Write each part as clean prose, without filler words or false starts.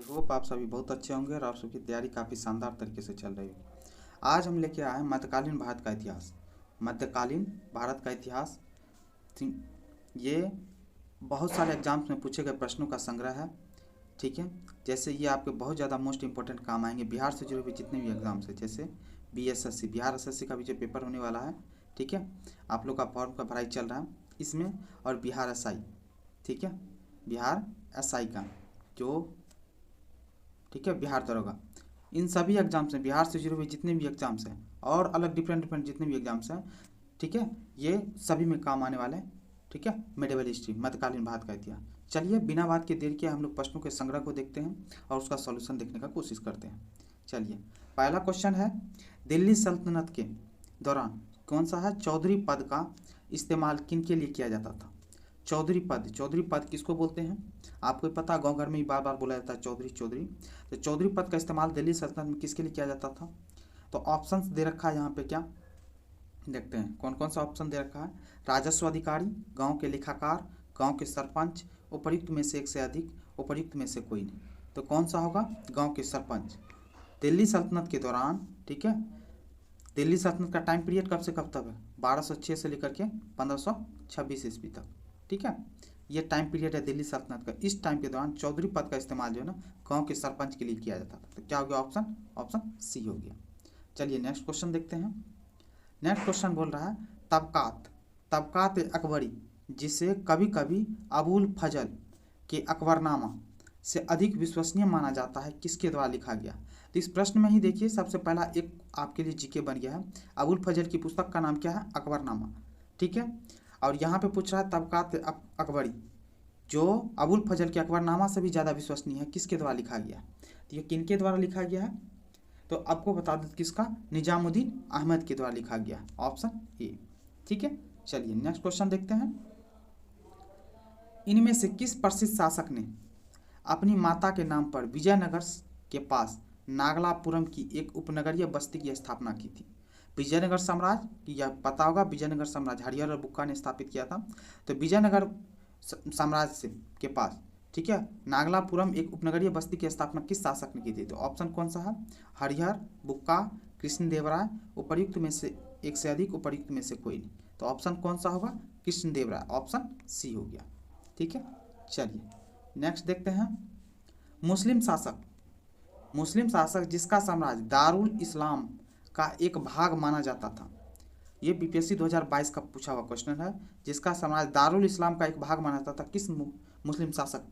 Hope आप सभी बहुत अच्छे होंगे और आप सबकी तैयारी काफ़ी शानदार तरीके से चल रही हो। आज हम लेके आए हैं मध्यकालीन भारत का इतिहास। मध्यकालीन भारत का इतिहास ये बहुत सारे एग्जाम्स में पूछे गए प्रश्नों का संग्रह है। ठीक है, जैसे ये आपके बहुत ज़्यादा मोस्ट इंपॉर्टेंट काम आएंगे बिहार से जुड़े हुए जितने भी एग्जाम्स हैं, जैसे BSSC बिहार एसएससी का भी जो पेपर होने वाला है। ठीक है, आप लोग का फॉर्म का भराई चल रहा है इसमें, और बिहार SI, ठीक है, बिहार SI का जो, ठीक है, बिहार दरोगा, इन सभी एग्जाम्स हैं, बिहार से जुड़े हुए जितने भी एग्जाम्स हैं और अलग डिफरेंट डिफरेंट जितने भी एग्जाम्स हैं, ठीक है, ये सभी में काम आने वाले हैं। ठीक है, मेडिवल हिस्ट्री मध्यकालीन भारत का इतिहास। चलिए बिना बात के देर किए हम लोग प्रश्नों के संग्रह को देखते हैं और उसका सॉल्यूशन देखने का कोशिश करते हैं। चलिए, पहला क्वेश्चन है, दिल्ली सल्तनत के दौरान कौन सा है चौधरी पद का इस्तेमाल किन के लिए किया जाता था? चौधरी पद किसको बोलते हैं? आपको पता, गांव घर में ही बार बार बोला जाता है चौधरी चौधरी। तो चौधरी पद का इस्तेमाल दिल्ली सल्तनत में किसके लिए किया जाता था? तो ऑप्शंस दे रखा है यहाँ पे, क्या देखते हैं कौन कौन सा ऑप्शन दे रखा है। राजस्व अधिकारी, गांव के लेखाकार, गांव के सरपंच, उपर्युक्त में से एक से अधिक, उपर्युक्त में से कोई नहीं। तो कौन सा होगा? गांव के सरपंच। दिल्ली सल्तनत के दौरान, ठीक है, दिल्ली सल्तनत का टाइम पीरियड कब से कब तक है? 1206 से लेकर के 1526 ईस्वी तक। ठीक है, ये टाइम पीरियड है दिल्ली सल्तनत का। इस टाइम के दौरान चौधरी पद का इस्तेमाल जो है ना गांव के सरपंच के लिए किया जाता था। तो क्या हो गया ऑप्शन? ऑप्शन सी हो गया। चलिए नेक्स्ट क्वेश्चन देखते हैं। नेक्स्ट क्वेश्चन बोल रहा है तबकात, तबकात अकबरी, जिसे कभी कभी अबुल फजल के अकबरनामा से अधिक विश्वसनीय माना जाता है, किसके द्वारा लिखा गया? तो इस प्रश्न में ही देखिए सबसे पहला एक आपके लिए जीके बन गया है। अबुल फजल की पुस्तक का नाम क्या है? अकबरनामा। ठीक है, और यहाँ पे पूछ रहा है तबकात अकबरी जो अबुल फजल के अकबरनामा से भी ज़्यादा विश्वसनीय है, किसके द्वारा लिखा गया है? तो ये किनके द्वारा लिखा गया है? तो आपको बता दें किसका? निजामुद्दीन अहमद के द्वारा लिखा गया, ऑप्शन ए। ठीक है, चलिए नेक्स्ट क्वेश्चन देखते हैं। इनमें से किस प्रसिद्ध शासक ने अपनी माता के नाम पर विजयनगर के पास नागलापुरम की एक उपनगरीय बस्ती की स्थापना की थी? विजयनगर साम्राज्य की, यह पता होगा, विजयनगर साम्राज्य हरिहर और बुक्का ने स्थापित किया था। तो विजयनगर साम्राज्य से के पास, ठीक है, नागलापुरम एक उपनगरीय बस्ती की स्थापना किस शासक ने की थी? तो ऑप्शन कौन सा है? हरिहर, बुक्का, कृष्णदेवराय, उपर्युक्त में से एक से अधिक, उपर्युक्त में से कोई नहीं। तो ऑप्शन कौन सा होगा? कृष्णदेवराय, ऑप्शन सी हो गया। ठीक है, चलिए नेक्स्ट देखते हैं। मुस्लिम शासक जिसका साम्राज्य दारुल इस्लाम का एक भाग माना जाता था, ये BPSC 2022 का पूछा हुआ क्वेश्चन है। जिसका साम्राज्य दारुल इस्लाम का एक भाग माना जाता था, किस मुस्लिम शासक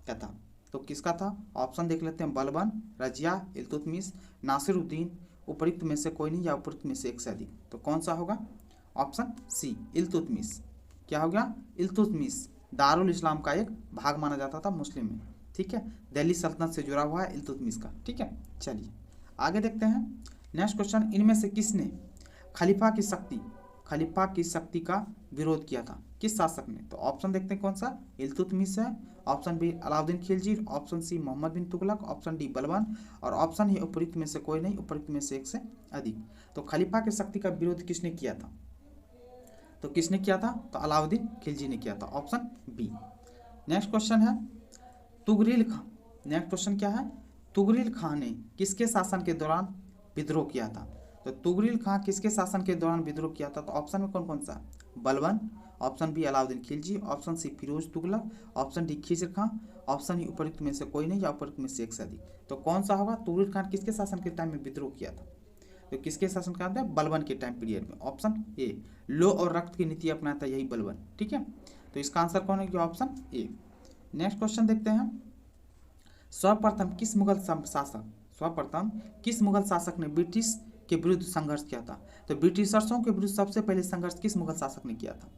का था? तो किसका था? ऑप्शन देख लेते हैं, बलबन, रजिया, इल्तुतमिश, नासिरुद्दीन, उपर्युक्त में से कोई नहीं या उपर्युक्त में से एक से अधिक। तो कौन सा होगा? Option C, Iltutmish. क्या हो गया? इल्तुतमिश दारुल इस्लाम का एक भाग माना जाता था मुस्लिम में। ठीक है, दिल्ली सल्तनत से जुड़ा हुआ है इल्तुतमिश का। ठीक है, चलिए आगे देखते हैं। नेक्स्ट क्वेश्चन, इनमें से किसने खलीफा की शक्ति का विरोध किया था? किस शासक ने? तो ऑप्शन देखते हैं कौन सा? इल्तुतमिश है, option B Alauddin Khilji, option C Muhammad bin Tughlaq, option D Balban, और ऑप्शन ही उपर्युक्त में से कोई नहीं, उपर्युक्त में से एक से अधिक। तो खलीफा की शक्ति का विरोध किसने किया था? तो किसने किया था? तो अलाउद्दीन खिलजी ने किया था, ऑप्शन बी। नेक्स्ट क्वेश्चन है तुगरिल खां। नेक्स्ट क्वेश्चन क्या है? तुगरिल खां ने किसके शासन के दौरान विद्रोह किया था? तो तुगरिल खां किसके शासन के दौरान विद्रोह किया था? तो ऑप्शन में कौन कौन सा? Balban, option B Alauddin Khilji, option C Firoz Tughlaq, option D Khizr Khan, option E उपर्युक्त में से कोई नहीं या उपर्युक्त में से एक से अधिक। तो कौन सा होगा? तुगरिल खान किसके शासन के टाइम में विद्रोह किया था? तो किसके शासन काल में? बलबन के टाइम पीरियड में, ऑप्शन ए। लो और रक्त की नीति अपनाया था यही बलबन। ठीक है, तो इसका आंसर कौन है? Option A. नेक्स्ट क्वेश्चन देखते हैं। सर्वप्रथम किस मुगल शासक ने ब्रिटिश के विरुद्ध संघर्ष किया था? तो ब्रिटिशर्सों के विरुद्ध सबसे पहले संघर्ष किस मुगल शासक ने किया था?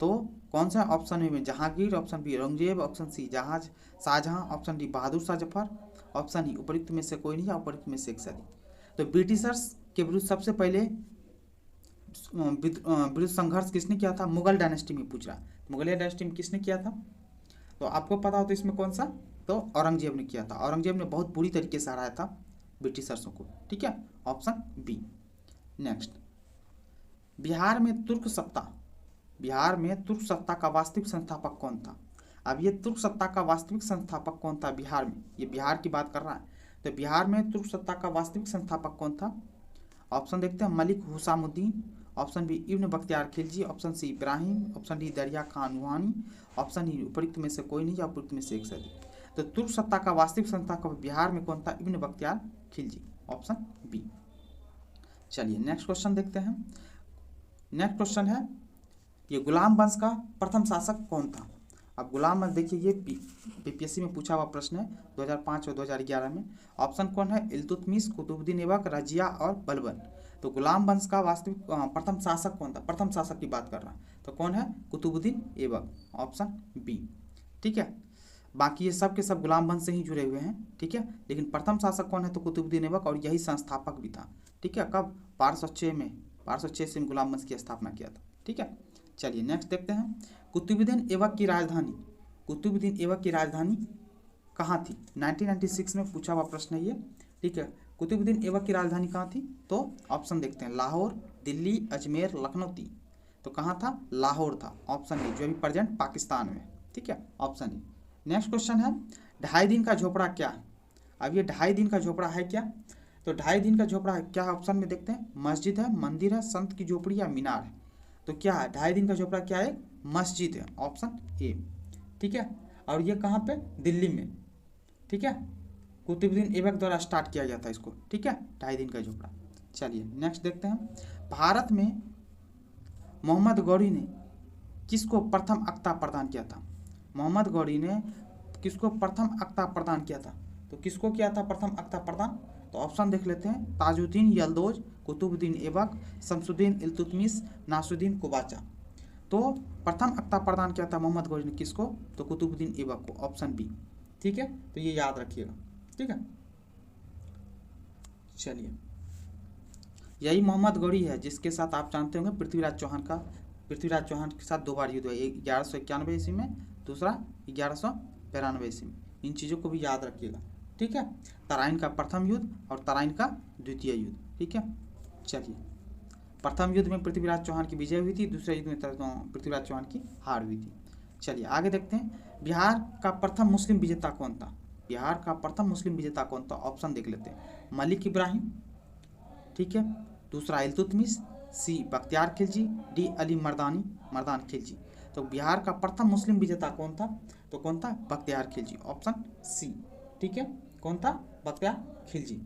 तो कौन सा? ऑप्शन ए में Jahangir, option B Aurangzeb, option C Shahjahan, option D Bahadur Shah Zafar, option E उपर्युक्त में से कोई नहीं या उपर्युक्त में से एक से अधिक। तो ब्रिटिशर्स के विरुद्ध सबसे पहले विरुद्ध संघर्ष किसने किया था? मुगल डायनेस्टी में पूछ रहा है, मुगलिया डायनेस्टी में किसने किया था? तो आपको पता हो तो इसमें कौन सा? तो औरंगजेब ने किया था। औरंगजेब ने बहुत बुरी तरीके से हराया था ब्रिटिशर्सों को। ठीक है, ऑप्शन बी। नेक्स्ट, बिहार में तुर्क सत्ता का वास्तविक संस्थापक कौन था? अब ये तुर्क सत्ता का वास्तविक संस्थापक कौन था बिहार में? ये बिहार की बात कर रहा है, तो बिहार में तुर्क सत्ता का वास्तविक संस्थापक कौन था? ऑप्शन देखते हैं, Malik Husamuddin, option B Ibn Bakhtiyar Khilji, option C Ibrahim, option D Dariya Khan Nuhani, option E उपयुक्त में से कोई नहीं या उपयुक्त में से एक से अधिक। तो तुर्क सत्ता का वास्तविक संस्थापक बिहार में कौन था? इब्न बख्तियार खिलजी, ऑप्शन बी। चलिए नेक्स्ट क्वेश्चन देखते हैं। नेक्स्ट क्वेश्चन है, ये गुलाम वंश का प्रथम शासक कौन था? अब गुलाम वंश देखिए, ये बीपीएससी में पूछा हुआ प्रश्न है 2005 और 2011 में। ऑप्शन कौन है? इल्तुतमिश, कुतुबुद्दीन ऐबक, रजिया और बलबन। तो गुलाम वंश का वास्तविक प्रथम शासक कौन था? प्रथम शासक की बात कर रहा है, तो कौन है? Qutbuddin Aibak, option B. ठीक है, बाकी ये सब के सब गुलाम वंश से ही जुड़े हुए हैं। ठीक है, लेकिन प्रथम शासक कौन है? तो कुतुबुद्दीन ऐबक, और यही संस्थापक भी था। ठीक है, कब? 1206 से गुलाम वंश की स्थापना किया था। ठीक है, चलिए नेक्स्ट देखते हैं। कुतुबुद्दीन ऐबक की राजधानी कहाँ थी? 1996 में पूछा हुआ प्रश्न है ये। ठीक है, कुतुबुद्दीन ऐबक की राजधानी कहाँ थी? तो ऑप्शन देखते हैं, लाहौर, दिल्ली, अजमेर, लखनऊ थी। तो कहाँ था? लाहौर था, ऑप्शन ए, जो अभी प्रेजेंट पाकिस्तान में। ठीक है, ऑप्शन ए। नेक्स्ट क्वेश्चन है, 2.5 दिन का झोपड़ा क्या है? अब ये 2.5 दिन का झोपड़ा है क्या? तो 2.5 दिन का झोपड़ा है क्या? ऑप्शन में देखते हैं, मस्जिद है, मंदिर है, संत की झोपड़ी या मीनार है। तो क्या है 2.5 दिन का झोपड़ा? क्या है? मस्जिद है, ऑप्शन ए। ठीक है, और ये कहाँ पे? दिल्ली में। ठीक है, कुतुबुद्दीन ऐबक द्वारा स्टार्ट किया गया था इसको। ठीक है, 2.5 दिन का झोपड़ा। चलिए नेक्स्ट देखते हैं। भारत में मोहम्मद गौरी ने किसको प्रथम अक्ता प्रदान किया था? मोहम्मद गौरी ने किसको प्रथम अक्ता प्रदान किया था? तो किसको किया था प्रथम अक्ता प्रदान? तो ऑप्शन देख लेते हैं, ताजुद्दीन यल्दौज, कुतुबुद्दीन ऐबक, शमसुद्दीन इल्तुतमिश, नासुद्दीन कुबाचा। तो प्रथम अक्ता प्रदान किया था मोहम्मद गौरी ने किसको? तो कुतुबुद्दीन ऐबक को, ऑप्शन बी। ठीक है, तो ये याद रखिएगा। ठीक है, चलिए यही मोहम्मद गौरी है जिसके साथ आप जानते होंगे पृथ्वीराज चौहान के साथ 2 बार युद्ध हुआ, 1191 ईस्वी में, दूसरा 1192 ईस्वी में। इन चीज़ों को भी याद रखिएगा। ठीक है, तराइन का प्रथम युद्ध और तराइन का द्वितीय युद्ध। ठीक है, चलिए प्रथम युद्ध में पृथ्वीराज चौहान की विजय हुई थी, दूसरे युद्ध में पृथ्वीराज चौहान की हार हुई थी। चलिए आगे देखते हैं, बिहार का प्रथम मुस्लिम विजेता कौन था? बिहार का प्रथम मुस्लिम विजेता कौन था? ऑप्शन देख लेते हैं, मलिक इब्राहिम, ठीक है, दूसरा इल्तुतमिश, सी बख्तियार खिलजी, डी अली मर्दान खिलजी। तो बिहार का प्रथम मुस्लिम विजेता कौन था? तो कौन था? Bakhtiyar Khilji, option C. ठीक है, कौन था? बख्तियार खिलजी।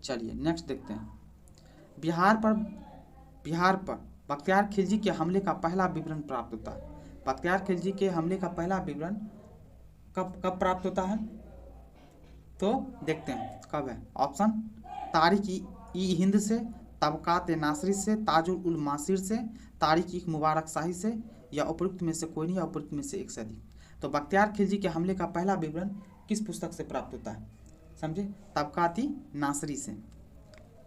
चलिए नेक्स्ट देखते हैं, बिहार पर बख्तियार खिलजी के हमले का पहला विवरण प्राप्त होता है। बख्तियार खिलजी के हमले का पहला विवरण कब प्राप्त होता है? तो देखते हैं कब है। ऑप्शन, तारिक-ई-हिंद से, तबकात-ए-नासरी से, ताजुल-उल-मासीर से, तारिक-ई-मुबारक शाही से, या उपयुक्त में से कोई नहीं या उपयुक्त में से एक से अधिक। तो बख्तियार खिलजी के हमले का पहला विवरण किस पुस्तक से प्राप्त होता है? समझे, तबकात-ई-नासरी से,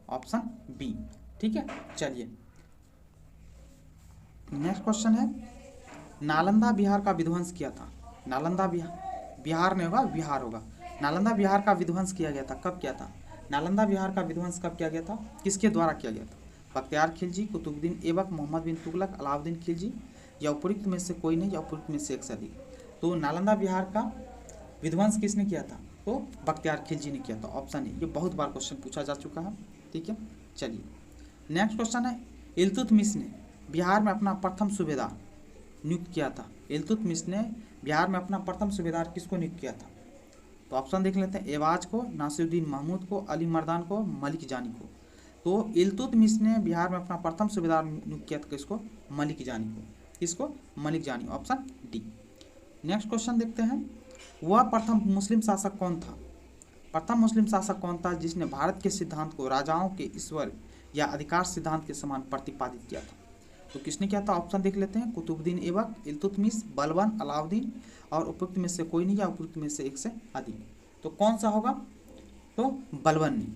ऑप्शन बी। ठीक है, चलिए नेक्स्ट क्वेश्चन है, नालंदा बिहार का विध्वंस किया था। नालंदा बिहार नहीं होगा, बिहार होगा। नालंदा बिहार का विध्वंस किया गया था, कब किया था? नालंदा बिहार का विध्वंस कब किया गया था? किसके द्वारा किया गया था? बख्तियार खिलजी, कुतुबुद्दीन ऐबक, मोहम्मद बिन तुगलक, अलाउद्दीन खिलजी, या उपयुक्त में से कोई नहीं या उपयुक्त में से एक से अधिक। तो नालंदा बिहार का विध्वंस किसने किया था? तो बख्तियार खिलजी ने किया था, ऑप्शन ए। ये बहुत बार क्वेश्चन पूछा जा चुका है। ठीक है, चलिए नेक्स्ट क्वेश्चन है, इल्तुतमिश ने बिहार में अपना प्रथम सूबेदार नियुक्त किया था। इल्तुतमिश ने बिहार में अपना प्रथम सूबेदार किसको नियुक्त किया था? तो ऑप्शन देख लेते हैं, एवाज को, नासिरुद्दीन महमूद को, अली मर्दान को, मलिक जानी को। तो इल्तुतमिश ने बिहार में अपना प्रथम सूबेदार नियुक्त किया था किसको? मलिक जानी को। किसको? मलिक जानी, ऑप्शन डी। नेक्स्ट क्वेश्चन देखते हैं, वह प्रथम मुस्लिम शासक कौन था? प्रथम मुस्लिम शासक कौन था जिसने भारत के सिद्धांत को राजाओं के ईश्वर या अधिकार सिद्धांत के समान प्रतिपादित किया था? तो किसने किया था? ऑप्शन देख लेते हैं, कुतुबुद्दीन ऐबक, इल्तुतमिश, बलबन, अलाउद्दीन, और उपयुक्त में से कोई नहीं या उपयुक्त में से एक से अधिक। तो कौन सा होगा? तो बलबन ने।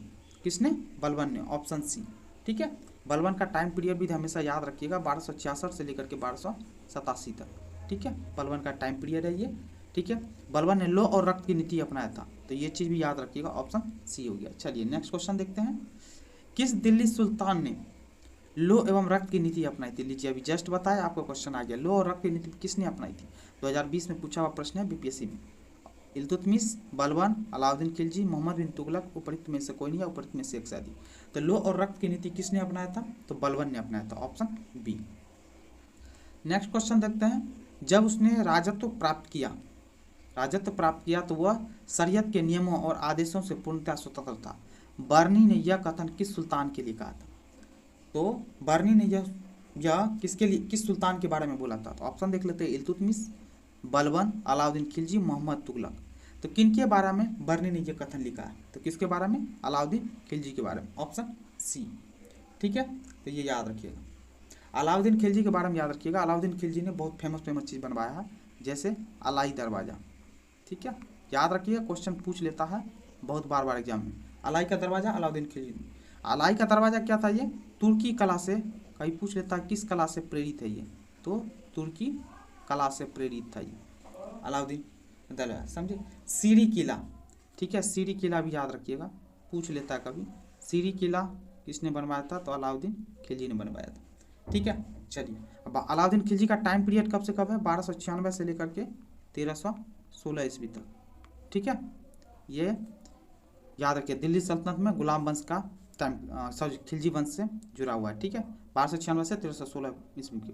किसने? बलबन ने, ऑप्शन सी। ठीक है, बलबन का टाइम पीरियड भी हमेशा याद रखिएगा, 1266 से लेकर के 1287 तक। ठीक है, बलबन का टाइम पीरियड है ये। ठीक है, बलबन ने लौ और रक्त की नीति अपनाया था, तो ये चीज़ भी याद रखिएगा, ऑप्शन सी हो गया। चलिए नेक्स्ट क्वेश्चन देखते हैं, किस दिल्ली सुल्तान ने लौह एवं रक्त की नीति अपनाई थी? लीजिए अभी जस्ट बताया, आपको क्वेश्चन आ गया। लौह और रक्त की नीति किसने अपनाई थी? 2020 में पूछा हुआ प्रश्न है बीपीएससी में। इल्तुतमिश, बलबन, अलाउद्दीन खिलजी, मोहम्मद बिन तुगलक, उपरोक्त में से कोई नहीं, उपरोक्त में से एक शादी। तो लौह और रक्त की नीति किसने अपनाया था? तो बलबन ने अपनाया था, ऑप्शन बी। नेक्स्ट क्वेश्चन देखते हैं। जब उसने राजत्व प्राप्त किया तो वह शरीयत के नियमों और आदेशों से पूर्णतः स्वतंत्र था। बर्नी ने यह कथन किस सुल्तान के लिए कहा था? तो बर्नी ने यह किसके लिए, किस सुल्तान के बारे में बोला था? तो ऑप्शन देख लेते हैं। इल्तुतमिश, बलबन, अलाउद्दीन खिलजी, मोहम्मद तुगलक। तो किन के बारे में बर्नी ने यह कथन लिखा है? तो किसके बारे में? अलाउद्दीन खिलजी के बारे में, ऑप्शन सी। ठीक है, तो ये याद रखिएगा। अलाउद्दीन खिलजी के बारे में याद रखिएगा। अलाउद्दीन खिलजी ने बहुत फेमस चीज़ बनवाया है, जैसे अलाई दरवाज़ा। ठीक है, याद रखिए, क्वेश्चन पूछ लेता है बहुत बार एग्जाम में। अलाई का दरवाज़ा अलाउद्दीन खिलजी ने। अलाई का दरवाज़ा क्या था? ये तुर्की कला से, कहीं पूछ लेता है किस कला से प्रेरित है ये? तो तुर्की कला से प्रेरित था ये अलाउद्दीन दरवाज़ा, समझे। सीरी किला, ठीक है, सीरी किला भी याद रखिएगा, पूछ लेता है कभी। सीरी किला किसने बनवाया था? तो अलाउद्दीन खिलजी ने बनवाया था। ठीक है, चलिए अब अलाउद्दीन खिलजी का टाइम पीरियड कब से कब है? 1296 से लेकर के 1316 ईस्वी तक। ठीक है, ये याद रखिए। दिल्ली सल्तनत में गुलाम वंश का टाइम खिलजी वंश से जुड़ा हुआ है। ठीक है, 1296 से 1316 ईस्वी की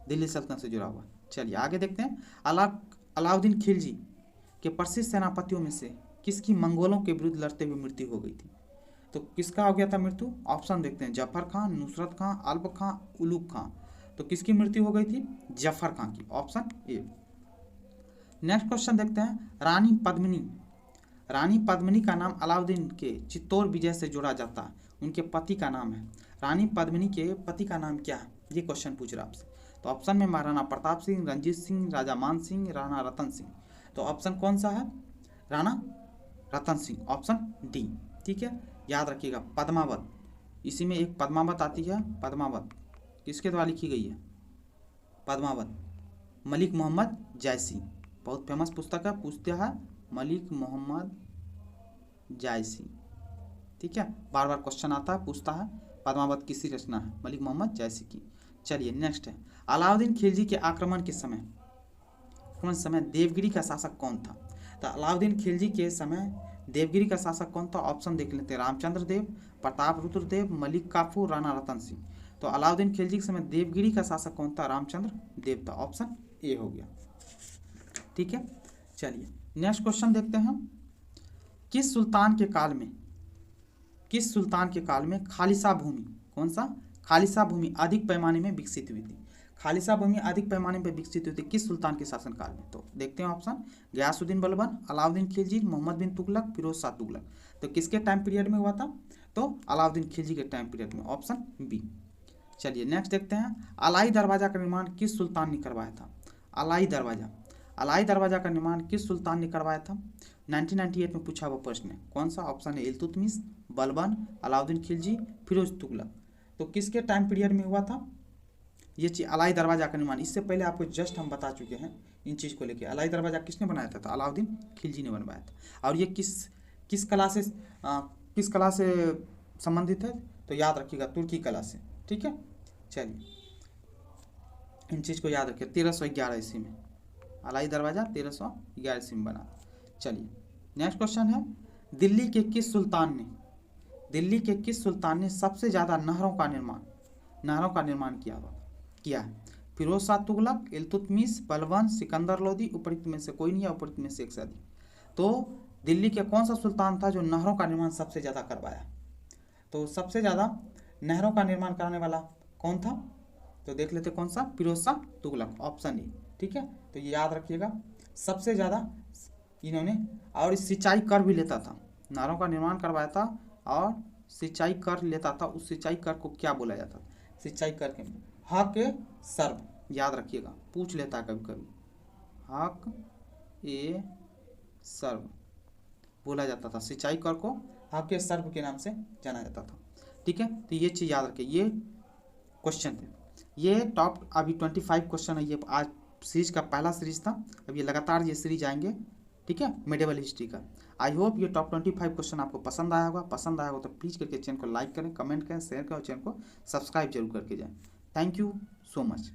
दिल्ली सल्तनत से जुड़ा हुआ है। चलिए आगे देखते हैं। अलाउद्दीन खिलजी के प्रसिद्ध सेनापतियों में से किसकी मंगोलों के विरुद्ध लड़ते हुए मृत्यु हो गई थी? तो किसका हो गया था मृत्यु? ऑप्शन देखते हैं। जफर खां, नुसरत खां, अल्प खां, उलूग खां। तो किसकी मृत्यु हो गई थी? जफर खां की, ऑप्शन ए। नेक्स्ट क्वेश्चन देखते हैं। रानी पद्मिनी का नाम अलाउद्दीन के चित्तौड़ विजय से जोड़ा जाता है, उनके पति का नाम है। रानी पद्मिनी के पति का नाम क्या है? ये क्वेश्चन पूछ रहा है आपसे। तो ऑप्शन में महाराणा प्रताप सिंह, रंजीत सिंह, राजा मान सिंह, राणा रतन सिंह। तो ऑप्शन कौन सा है? Rana Ratan Singh, option D. ठीक है, याद रखिएगा। पद्मावत, इसी में एक पद्मावत आती है। पद्मावत किसके द्वारा लिखी गई है? पद्मावत मलिक मोहम्मद जायसी, बहुत फेमस पुस्तक है, पूछते हैं मलिक मोहम्मद जायसी। ठीक है, बार बार क्वेश्चन आता है, पूछता है पद्मावत किसकी रचना है? मलिक मोहम्मद जायसी की। चलिए नेक्स्ट है। अलाउद्दीन खिलजी के आक्रमण के समय देवगिरी का शासक कौन था? तो अलाउद्दीन खिलजी के समय देवगिरी का शासक कौन था? ऑप्शन देख लेते हैं। रामचंद्र देव, प्रताप रुद्र देव, मलिक काफू, राणा रतन सिंह। तो अलाउद्दीन खिलजी के समय देवगिरी का शासक कौन था? रामचंद्र देव था, ऑप्शन ए हो गया। ठीक है, चलिए नेक्स्ट क्वेश्चन देखते हैं। किस सुल्तान के काल में खालिसा भूमि, कौन सा? खालिसा भूमि अधिक पैमाने में विकसित हुई थी? खालिसा भूमि अधिक पैमाने पर विकसित हुई थी किस सुल्तान के शासनकाल में? तो देखते हैं ऑप्शन। गयासुद्दीन बलबन, अलाउद्दीन खिलजी, मोहम्मद बिन तुगलक, फिरोज शाह तुगलक। तो किसके टाइम पीरियड में हुआ था? तो अलाउद्दीन खिलजी के टाइम पीरियड में, ऑप्शन बी। चलिए नेक्स्ट देखते हैं। अलाई दरवाजा का निर्माण किस सुल्तान ने करवाया था? अलाई दरवाजा का निर्माण किस सुल्तान ने करवाया था? 1998 में पूछा हुआ प्रश्न है। कौन सा? ऑप्शन है इल्तुतमिश, बलबन, अलाउद्दीन खिलजी, फिरोज तुगलक। तो किसके टाइम पीरियड में हुआ था ये चीज़? अलाई दरवाजा का निर्माण। इससे पहले आपको जस्ट हम बता चुके हैं इन चीज़ को लेके। अलाई दरवाजा किसने बनाया था? तो अलाउद्दीन खिलजी ने बनवाया था। और ये किस कला से संबंधित है? तो याद रखिएगा, तुर्की कला से। ठीक है, चलिए इन चीज़ को याद रखिए। 1311 ईस्वी में अलाई दरवाजा 1311 ईस्वी में बना। चलिए नेक्स्ट क्वेश्चन है। दिल्ली के किस सुल्तान ने सबसे ज़्यादा नहरों का निर्माण किया है? फिरोज शाह तुगलक, इल्तुतमिश, बलबन, सिकंदर लोदी, उपरोक्त में से कोई नहीं है, उपरोक्त में से एक शादी। तो दिल्ली के कौन सा सुल्तान था जो नहरों का निर्माण सबसे ज़्यादा करवाया? तो सबसे ज़्यादा नहरों का निर्माण कराने वाला कौन था? तो देख लेते कौन सा? Firoz Shah Tughlaq, option A. ठीक है, तो ये याद रखिएगा, सबसे ज़्यादा इन्होंने, और सिंचाई कर भी लेता था, नहरों का निर्माण करवाया था और सिंचाई कर लेता था। उस सिंचाई कर को क्या बोला जाता था? सिंचाई कर के हक ए सर्व, याद रखिएगा, पूछ लेता है कभी कभी। हक ए सर्व बोला जाता था। सिंचाई कर को हक ए सर्व के नाम से जाना जाता था। ठीक है, तो ये चीज़ याद रखिए। ये क्वेश्चन थे, ये टॉप अभी 25 क्वेश्चन है। ये आज सीरीज का पहला सीरीज था। अब ये लगातार ये सीरीज आएंगे ठीक है, मेडिवल हिस्ट्री का। आई होप ये टॉप 25 क्वेश्चन आपको पसंद आया होगा। पसंद आया होगा तो प्लीज़ करके चैनल को लाइक करें, कमेंट करें, शेयर करें और चैनल को सब्सक्राइब जरूर करके जाएं। Thank you so much.